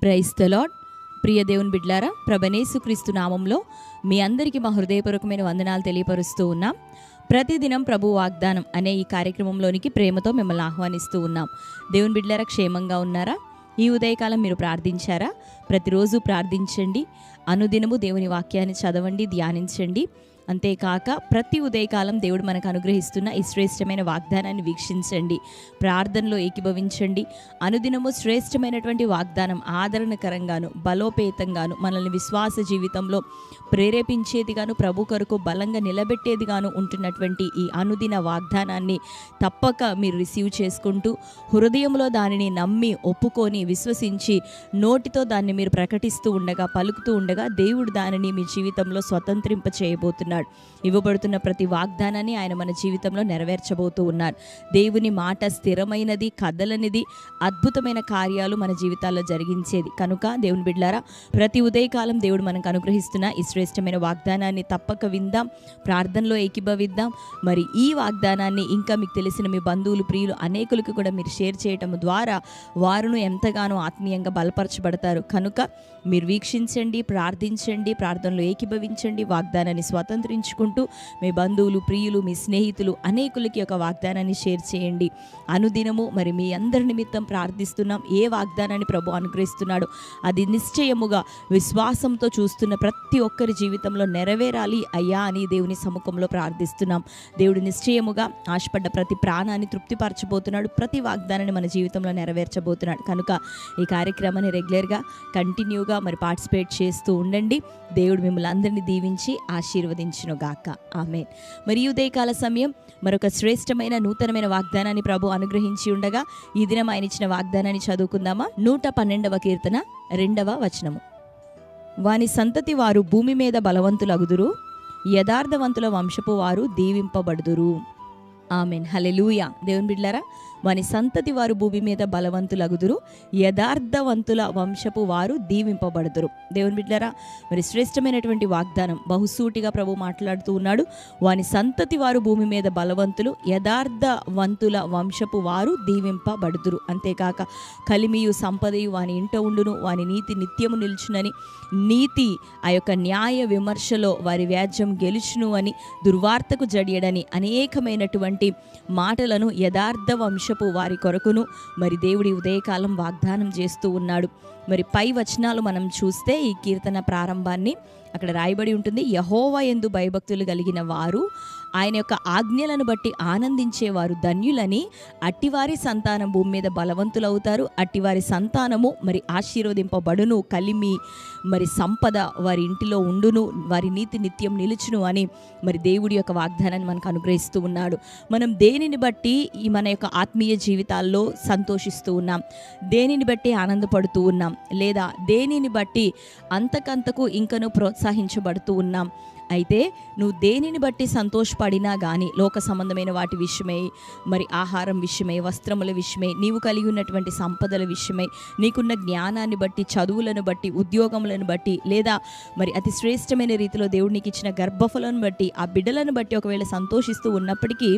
Praise the lord. ప్రియ దేవుని బిడ్లారా, ప్రభుయేసుక్రీస్తు నామంలో మీ అందరికీ మా హృదయపూర్వకమైన వందనాలు తెలియపరుస్తూ ఉన్నాం. ప్రతిదినం ప్రభు వాగ్దానం అనే ఈ కార్యక్రమంలోనికి ప్రేమతో మిమ్మల్ని ఆహ్వానిస్తూ ఉన్నాం. దేవుని బిడ్లారా, క్షేమంగా ఉన్నారా? ఈ ఉదయకాలం మీరు ప్రార్థించారా? ప్రతిరోజు ప్రార్థించండి. అనుదినము దేవుని వాక్యాన్ని చదవండి, ధ్యానించండి. అంతేకాక ప్రతి ఉదయకాలం దేవుడు మనకు అనుగ్రహిస్తున్న ఈ శ్రేష్టమైన వాగ్దానాన్ని వీక్షించండి, ప్రార్థనలో ఏకీభవించండి. అనుదినము శ్రేష్టమైనటువంటి వాగ్దానం ఆదరణకరంగాను బలోపేతంగాను మనల్ని విశ్వాస జీవితంలో ప్రేరేపించేదిగాను ప్రభు కొరకు బలంగా నిలబెట్టేదిగాను ఉంటున్నటువంటి ఈ అనుదిన వాగ్దానాన్ని తప్పక మీరు రిసీవ్ చేసుకుంటూ హృదయంలో దానిని నమ్మి ఒప్పుకొని విశ్వసించి నోటితో దాన్ని మీరు ప్రకటిస్తూ ఉండగా, పలుకుతూ ఉండగా దేవుడు దానిని మీ జీవితంలో స్వతంత్రింప చేయబోతున్నాడు. ఇవ్వబడుతున్న ప్రతి వాగ్దానాన్ని ఆయన మన జీవితంలో నెరవేర్చబోతూ ఉన్నారు. దేవుని మాట స్థిరమైనది, కదలనిది, అద్భుతమైన కార్యాలు మన జీవితాల్లో జరిగించేది. కనుక దేవుని బిడ్డలారా, ప్రతి ఉదయకాలం దేవుడు మనకు అనుగ్రహిస్తున్న ఈ శ్రేష్టమైన వాగ్దానాన్ని తప్పక విందాం, ప్రార్థనలో ఏకీభవిద్దాం. మరి ఈ వాగ్దానాన్ని ఇంకా మీకు తెలిసిన మీ బంధువులు, ప్రియులు అనేకులకు కూడా మీరు షేర్ చేయటం ద్వారా వారును ఎంతగానో ఆత్మీయంగా బలపరచబడతారు. కనుక మీరు వీక్షించండి, ప్రార్థించండి, ప్రార్థనలో ఏకీభవించండి, వాగ్దానాన్ని స్వతంత్రించుకుంటూ మీ బంధువులు, ప్రియులు, మీ స్నేహితులు అనేకులకి ఒక వాగ్దానాన్ని షేర్ చేయండి. అనుదినము మరి మీ అందరి నిమిత్తం ప్రార్థిస్తున్నాం. ఏ వాగ్దానాన్ని ప్రభు అనుగ్రహిస్తున్నాడో అది నిశ్చయముగా విశ్వాసంతో చూస్తున్న ప్రతి ఒక్కరి జీవితంలో నెరవేరాలి అయ్యా అని దేవుని సముఖంలో ప్రార్థిస్తున్నాం. దేవుడు నిశ్చయముగా ఆశపడ్డ ప్రతి ప్రాణాన్ని తృప్తిపరచబోతున్నాడు. ప్రతి వాగ్దానాన్ని మన జీవితంలో నెరవేర్చబోతున్నాడు. కనుక ఈ కార్యక్రమాన్ని రెగ్యులర్గా కంటిన్యూగా మరి పార్టిసిపేట్ చేస్తూ ఉండండి. దేవుడు మిమ్మల్ని అందరినీ దీవించి ఆశీర్వదించును గాక. ఆమేన్. మరి ఉదయకాల సమయం మరొక శ్రేష్టమైన నూతనమైన వాగ్దానాన్ని ప్రభు అనుగ్రహించి ఉండగా ఈ దినం ఆయన ఇచ్చిన వాగ్దానాన్ని చదువుకుందామా? 112వ కీర్తన 2వ వచనము. వాని సంతతి వారు భూమి మీద బలవంతులగుదురు, యథార్థవంతుల వంశపు వారు దీవింపబడుదురు. ఆమెన్. హల్లెలూయా. దేవుని బిడ్డలారా, వాని సంతతి వారు భూమి మీద బలవంతులగుదురు, యథార్థవంతుల వంశపు వారు దీవింపబడుదురు. దేవుని బిడ్డలారా, మరి శ్రేష్టమైనటువంటి వాగ్దానం బహుసూటిగా ప్రభు మాట్లాడుతూ ఉన్నాడు. వాని సంతతి వారు భూమి మీద బలవంతులు, యథార్థవంతుల వంశపు వారు దీవింపబడుదురు. అంతేకాక కలిమియు సంపదయు వాని ఇంట ఉండును, వాని నీతి నిత్యము నిలుచునని, నీతి ఆ యొక్క న్యాయ విమర్శలో వారి వ్యాజ్యం గెలుచును అని, దుర్వార్తకు జడియడని అనేకమైనటువంటి మాటలను యథార్థ వంశపు వారి కొరకును మరి దేవుడి ఉదయకాలం వాగ్దానం చేస్తూ ఉన్నాడు. మరి పై వచనాలు మనం చూస్తే ఈ కీర్తన ప్రారంభాన్ని అక్కడ రాయబడి ఉంటుంది. యెహోవా యందు భయభక్తులు కలిగిన వారు ఆయన యొక్క ఆజ్ఞలను బట్టి ఆనందించేవారు ధన్యులని, అట్టివారి సంతానం భూమి మీద బలవంతులవుతారు, అట్టివారి సంతానము మరి ఆశీర్వదింపబడును, కలిమి మరి సంపద వారి ఇంటిలో ఉండును, వారి నీతి నిత్యం నిలుచును అని మరి దేవుడి యొక్క వాగ్దానాన్ని మనకు అనుగ్రహిస్తూ ఉన్నాడు. మనం దేనిని బట్టి ఈ మన యొక్క ఆత్మీయ జీవితాల్లో సంతోషిస్తూ ఉన్నాం, దేనిని బట్టి ఆనందపడుతూ ఉన్నాం, లేదా దేనిని బట్టి అంతకంతకు ఇంకను ప్రోత్సహించబడుతూ ఉన్నాం. అయితే నువ్వు దేనిని బట్టి సంతోషపడినా కానీ లోక సంబంధమైన వాటి విషయమై, మరి ఆహారం విషయమై, వస్త్రముల విషయమై, నీవు కలిగి ఉన్నటువంటి సంపదల విషయమై, నీకున్న జ్ఞానాన్ని బట్టి, చదువులను బట్టి, ఉద్యోగములను బట్టి, లేదా మరి అతి శ్రేష్టమైన రీతిలో దేవుడు నీకు ఇచ్చిన గర్భఫలను బట్టి, ఆ బిడ్డలను బట్టి ఒకవేళ సంతోషిస్తూ ఉన్నప్పటికీ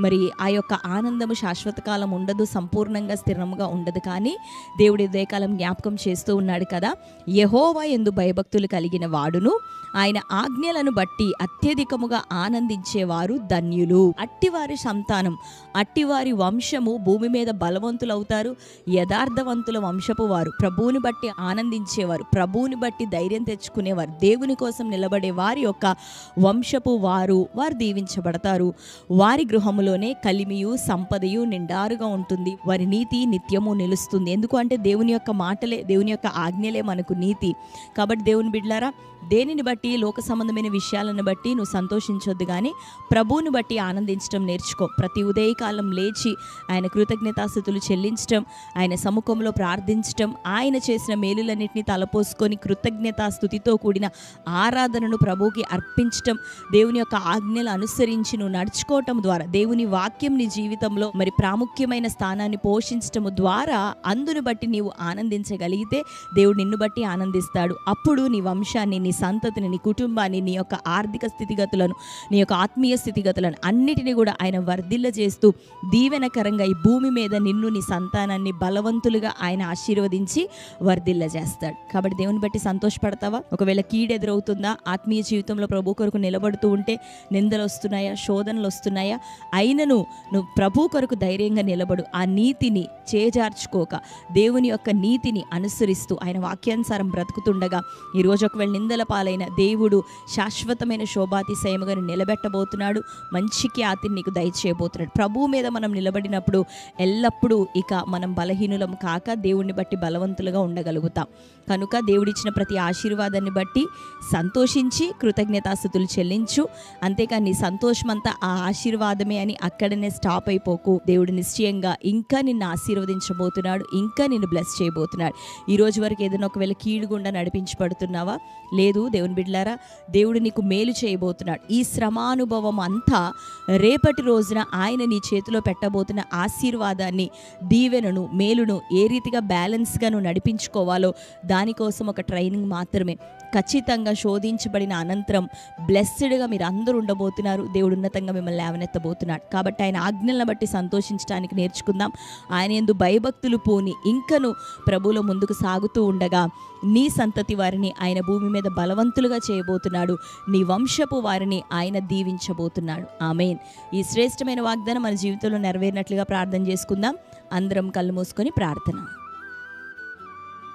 మరి ఆ యొక్క ఆనందము శాశ్వత కాలం ఉండదు, సంపూర్ణంగా స్థిరంగా ఉండదు. కానీ దేవుడి ఉదయకాలం జ్ఞాపకం చేస్తూ ఉన్నాడు కదా, యెహోవా యందు భయభక్తులు కలిగిన వాడును, ఆయన ఆజ్ఞలను బట్టి అత్యధికముగా ఆనందించేవారు ధన్యులు. అట్టివారి సంతానం, అట్టివారి వంశము భూమి మీద బలవంతులవుతారు, యథార్థవంతుల వంశపు వారు ప్రభువుని బట్టి ఆనందించేవారు, ప్రభువుని బట్టి ధైర్యం తెచ్చుకునేవారు, దేవుని కోసం నిలబడే వారి యొక్క వంశపు వారు దీవించబడతారు. వారి గృహములోనే కలిమియు సంపదయు నిండారుగా ఉంటుంది, వారి నీతి నిత్యము నిలుస్తుంది. ఎందుకు అంటే దేవుని యొక్క మాటలే, దేవుని యొక్క ఆజ్ఞలే మనకు నీతి. కాబట్టి దేవుని బిడ్డలారా, దేనిని బట్టి లోక సంబంధమైన విషయాలను బట్టి నువ్వు సంతోషించొద్దు, కానీ ప్రభువుని బట్టి ఆనందించడం నేర్చుకో. ప్రతి ఉదయకాలం లేచి ఆయన కృతజ్ఞతాస్తుతులు చెల్లించడం, ఆయన సముఖంలో ప్రార్థించడం, ఆయన చేసిన మేలులన్నింటినీ తలపోసుకొని కృతజ్ఞతాస్తుతితో కూడిన ఆరాధనను ప్రభువుకి అర్పించడం, దేవుని యొక్క ఆజ్ఞలు అనుసరించి నువ్వు నడుచుకోవటం ద్వారా, దేవుని వాక్యం నీ జీవితంలో మరి ప్రాముఖ్యమైన స్థానాన్ని పోషించటము ద్వారా అందును బట్టి నీవు ఆనందించగలిగితే దేవుడు నిన్ను బట్టి ఆనందిస్తాడు. అప్పుడు నీ వంశాన్ని, నీ సంతతిని, నీ కుటుంబాన్ని, నీ యొక్క ఆర్థిక స్థితిగతులను, నీ యొక్క ఆత్మీయ స్థితిగతులను అన్నిటినీ కూడా ఆయన వర్ధిల్ల చేస్తూ దీవెనకరంగా ఈ భూమి మీద నిన్ను, నీ సంతానాన్ని బలవంతులుగా ఆయన ఆశీర్వదించి వర్ధిల్ల చేస్తాడు. కాబట్టి దేవుని బట్టి సంతోషపడతావా? ఒకవేళ కీడెదురవుతుందా? ఆత్మీయ జీవితంలో ప్రభు కొరకు నిలబడుతూ ఉంటే నిందలు వస్తున్నాయా, శోధనలు వస్తున్నాయా? అయినను నువ్వు ప్రభు కొరకు ధైర్యంగా నిలబడు. ఆ నీతిని చేజార్చుకోక దేవుని యొక్క నీతిని అనుసరిస్తూ ఆయన వాక్యానుసారం బ్రతుకుతుండగా ఈరోజు ఒకవేళ నిందల పాలైన దేవుడు శాశ్వతమైన శోభాతిశయముగా నిలబెట్టబోతున్నాడు. మంచి ఖ్యాతిని నీకు దయచేయబోతున్నాడు. ప్రభువు మీద మనం నిలబడినప్పుడు ఎల్లప్పుడూ ఇక మనం బలహీనులం కాక దేవుణ్ణి బట్టి బలవంతులుగా ఉండగలుగుతాం. కనుక దేవుడిచ్చిన ప్రతి ఆశీర్వాదాన్ని బట్టి సంతోషించి కృతజ్ఞతాస్తుతులు చెల్లించు. అంతేకాని నీ సంతోషమంతా ఆ ఆశీర్వాదమే అని అక్కడనే స్టాప్ అయిపోకు. దేవుడు నిశ్చయంగా ఇంకా నిన్ను ఆశీర్వదించబోతున్నాడు, ఇంకా నిన్ను బ్లెస్ చేయబోతున్నాడు. ఈ రోజు వరకు ఏదైనా ఒకవేళ కీడు గుండా నడిపించబడుతున్నావా? లేదు దేవుని బిడ్డలారా, దేవుడు నీకు మేలు చేయబోతున్నాడు. ఈ శ్రమానుభవం అంతా రేపటి రోజున ఆయన నీ చేతిలో పెట్టబోతున్న ఆశీర్వాదాన్ని, దీవెనను, మేలును ఏ రీతిగా బ్యాలెన్స్గా నువ్వు నడిపించుకోవాలో దానికోసం ఒక ట్రైనింగ్ మాత్రమే. ఖచ్చితంగా శోధించబడిన అనంతరం బ్లెస్స్డ్గా మీరు అందరూ ఉండబోతున్నారు. దేవుడు ఉన్నతంగా మిమ్మల్ని లేవనెత్తబోతున్నాడు. కాబట్టి ఆయన ఆజ్ఞలను బట్టి సంతోషించడానికి నేర్చుకుందాం. ఆయన యందు భయభక్తులు పూని ఇంకను ప్రభువులో ముందుకు సాగుతూ ఉండగా నీ సంతతి వారిని ఆయన భూమి మీద బలవంతులుగా చేయబోతున్నాడు. నీ వంశపు వారిని ఆయన దీవించబోతున్నాడు. ఆమేన్. ఈ శ్రేష్టమైన వాగ్దానం మన జీవితంలో నెరవేరినట్లుగా ప్రార్థన చేసుకుందాం. అందరం కళ్ళు మూసుకొని ప్రార్థన.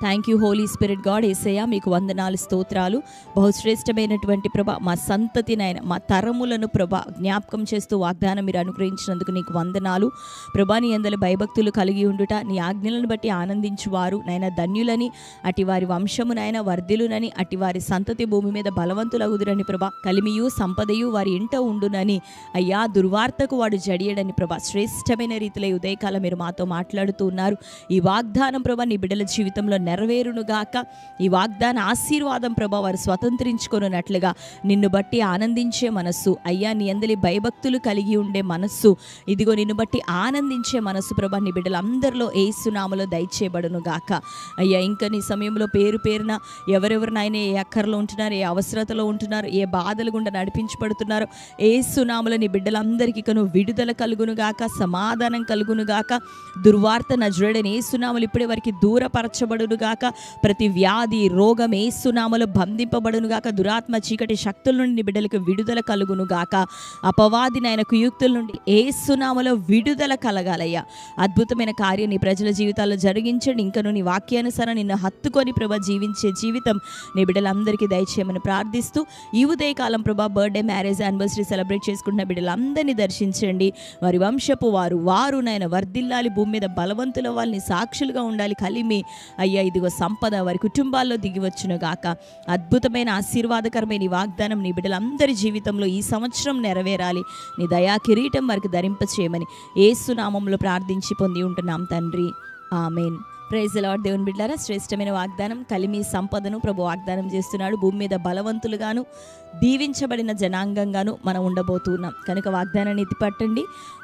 Thank you holy spirit God. యేసయ్యా మీకు వందనాలు, స్తోత్రాలు. బహుశ్రేష్టమైనటువంటి ప్రభ మా సంతతినైనా మా తరములను ప్రభ జ్ఞాపకం చేస్తూ వాగ్దానం మీరు అనుగ్రహించినందుకు నీకు వందనాలు ప్రభా. నీ అందరి భయభక్తులు కలిగి ఉండుట, నీ ఆజ్ఞలను బట్టి ఆనందించువారు నైనా ధన్యులని, అటి వారి వంశమునైనా వర్ధిలునని, అటి వారి సంతతి భూమి మీద బలవంతులగుదురని ప్రభా. కలిమియు సంపదయు వారి ఇంట ఉండునని, అయ్యా దుర్వార్తకు వాడు జడియడని ప్రభా. శ్రేష్టమైన రీతిలో ఉదయకాలం మీరు మాతో మాట్లాడుతూ ఉన్నారు. ఈ వాగ్దానం ప్రభా నీ బిడ్డల జీవితంలో నెరవేరునుగాక. ఈ వాగ్దాన ఆశీర్వాదం ప్రభా వారు స్వతంత్రించుకొనున్నట్లుగా నిన్ను బట్టి ఆనందించే మనస్సు, అయ్యా నీ అందరి భయభక్తులు కలిగి ఉండే మనస్సు, ఇదిగో నిన్ను బట్టి ఆనందించే మనస్సు ప్రభా నీ బిడ్డలందరిలో యేసు నామములో దయచేయబడునుగాక. అయ్యా ఇంకా నీ సమయంలో పేరు పేరున ఎవరెవరినైనా ఏ అక్కరలో ఉంటున్నారు, ఏ అవసరతలో ఉంటున్నారు, ఏ బాధలు గుండా నడిపించబడుతున్నారు, యేసు నామములో నీ బిడ్డలందరికీ నువ్వు విడుదల కలుగునుగాక, సమాధానం కలుగునుగాక. దుర్వార్త నజరుడైన యేసు నామములో ఇప్పటి వరకు దూరపరచబడును గాక. ప్రతి వ్యాధి రోగం యేసు నామములో బంధింపబడునుగాక. దురాత్మ చీకటి శక్తుల నుండి నీ బిడ్డలకు విడుదల కలుగునుగాక. అపవాది నాయన కుయుక్తుల నుండి యేసు నామములో విడుదల కలగాలయ్యా. అద్భుతమైన కార్యం నీ ప్రజల జీవితాల్లో జరిగించండి. ఇంకను నీ వాక్యానుసారం నిన్ను హత్తుకొని ప్రభా జీవించే జీవితం నీ బిడ్డలందరికీ దయచేయమని ప్రార్థిస్తూ ఈ ఉదయకాలం ప్రభా బర్త్డే, మ్యారేజ్, యానివర్సరీ సెలబ్రేట్ చేసుకుంటున్న బిడ్డలందరినీ దర్శించండి. వారి వంశపు వారు నాయన వర్ధిల్లాలి, భూమి మీద బలవంతుల వాళ్ళని సాక్షులుగా ఉండాలి. కలిమి అయ్యా ఇదిగో సంపద వారి కుటుంబాల్లో దిగివచ్చును గాక. అద్భుతమైన ఆశీర్వాదకరమైన ఈ వాగ్దానం నీ బిడ్డలందరి జీవితంలో ఈ సంవత్సరం నెరవేరాలి. నీ దయా కిరీటం వారికి ధరింపచేయమని యేసు నామములో ప్రార్థించి పొంది ఉంటున్నాం తండ్రి. ఆమేన్. Praise the Lord. దేవుని బిడ్డలారా, శ్రేష్టమైన వాగ్దానం కలిమి సంపదను ప్రభు వాగ్దానం చేస్తున్నాడు. భూమి మీద బలవంతులుగాను దీవించబడిన జనాంగంగాను మనం ఉండబోతున్నాం. కనుక వాగ్దానాన్ని ఎత్తిపట్టండి.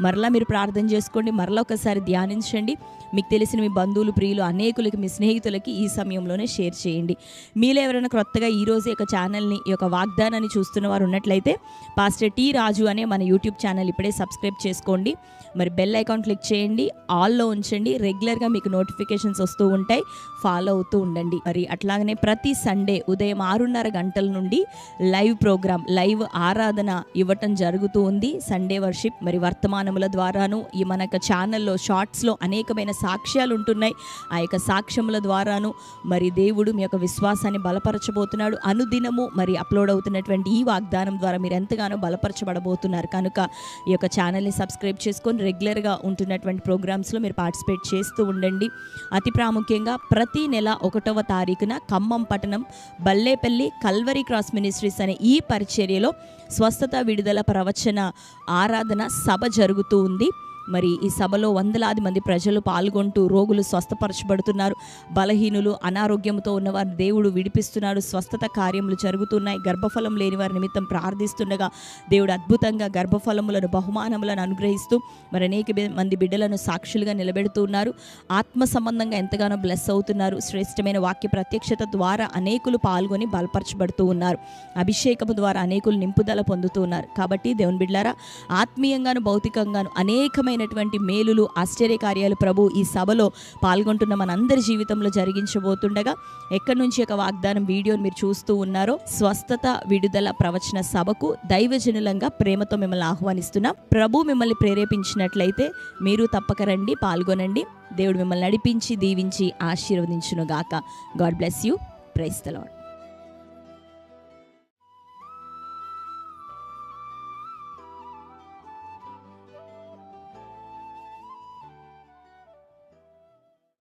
మరలా మీరు ప్రార్థన చేసుకోండి, మరలా ఒకసారి ధ్యానించండి. మీకు తెలిసిన మీ బంధువులు, ప్రియులు, అనేకులకి, మీ స్నేహితులకి ఈ సమయంలోనే షేర్ చేయండి. మీలో ఎవరైనా క్రొత్తగా ఈరోజు యొక్క ఛానల్ని, ఈ యొక్క వాగ్దానాన్ని చూస్తున్న వారు ఉన్నట్లయితే పాస్టర్ టి రాజు అనే మన యూట్యూబ్ ఛానల్ ఇప్పుడే సబ్స్క్రైబ్ చేసుకోండి. మరి బెల్ ఐకాన్ క్లిక్ చేయండి, ఆల్లో ఉంచండి. రెగ్యులర్గా మీకు నోటిఫికేషన్స్ వస్తూ ఉంటాయి, ఫాలో అవుతూ ఉండండి. మరి అట్లాగనే ప్రతి సండే ఉదయం 6:30 గంటల నుండి లైవ్ ప్రోగ్రామ్, లైవ్ ఆరాధన ఇవ్వటం జరుగుతూ ఉంది. సండే వర్షిప్ మరి వర్తమానముల ద్వారాను ఈ మన ఛానల్లో షార్ట్స్లో అనేకమైన సాక్ష్యాలు ఉంటున్నాయి. ఆ యొక్క సాక్ష్యముల ద్వారాను మరి దేవుడు మీ యొక్క విశ్వాసాన్ని బలపరచబోతున్నాడు. అనుదినము మరి అప్లోడ్ అవుతున్నటువంటి ఈ వాగ్దానం ద్వారా మీరు ఎంతగానో బలపరచబడబోతున్నారు. కనుక ఈ యొక్క ఛానల్ని సబ్స్క్రైబ్ చేసుకొని రెగ్యులర్గా ఉంటున్నటువంటి ప్రోగ్రామ్స్లో మీరు పార్టిసిపేట్ చేస్తూ ఉండండి. అతి ప్రాముఖ్యంగా ప్రతి నెల 1వ తారీఖున ఖమ్మం పట్టణం బల్లేపల్లి కల్వరీ క్రాస్ మినిస్ట్రీస్ అనే ఈ పరిచర్యలో స్వస్థత, విడుదల, ప్రవచన, ఆరాధన సభ జరుగుతూ ఉంది. మరి ఈ సభలో వందలాది మంది ప్రజలు పాల్గొంటూ రోగులు స్వస్థపరచబడుతున్నారు, బలహీనులు అనారోగ్యంతో ఉన్నవారిని దేవుడు విడిపిస్తున్నాడు, స్వస్థత కార్యములు జరుగుతున్నాయి. గర్భఫలం లేని వారి నిమిత్తం ప్రార్థిస్తుండగా దేవుడు అద్భుతంగా గర్భఫలములను బహుమానములను అనుగ్రహిస్తూ మరి అనేక మంది బిడ్డలను సాక్షులుగా నిలబెడుతూ ఉన్నారు. ఆత్మ సంబంధంగా ఎంతగానో బ్లెస్ అవుతున్నారు. శ్రేష్టమైన వాక్య ప్రత్యక్షత ద్వారా అనేకులు పాల్గొని బలపరచబడుతూ ఉన్నారు. అభిషేకము ద్వారా అనేకులు నింపుదల పొందుతూ ఉన్నారు. కాబట్టి దేవుని బిడ్డలారా, ఆత్మీయంగాను భౌతికంగాను అనేకమైనటువంటి మేలులు ఆశ్చర్యకార్యాలు ప్రభు ఈ సభలో పాల్గొంటున్న మనందరి జీవితంలో జరిగించబోతుండగా ఎక్కడి నుంచి ఒక వాగ్దానం వీడియోని మీరు చూస్తూ ఉన్నారో, స్వస్థత విడుదల ప్రవచన సభకు దైవజనులంగా ప్రేమతో మిమ్మల్ని ఆహ్వానిస్తున్నాం. ప్రభు మిమ్మల్ని ప్రేరేపించినట్లయితే మీరు తప్పక రండి, పాల్గొనండి. దేవుడు మిమ్మల్ని నడిపించి దీవించి ఆశీర్వదించును గాక. God bless you. Praise the lord.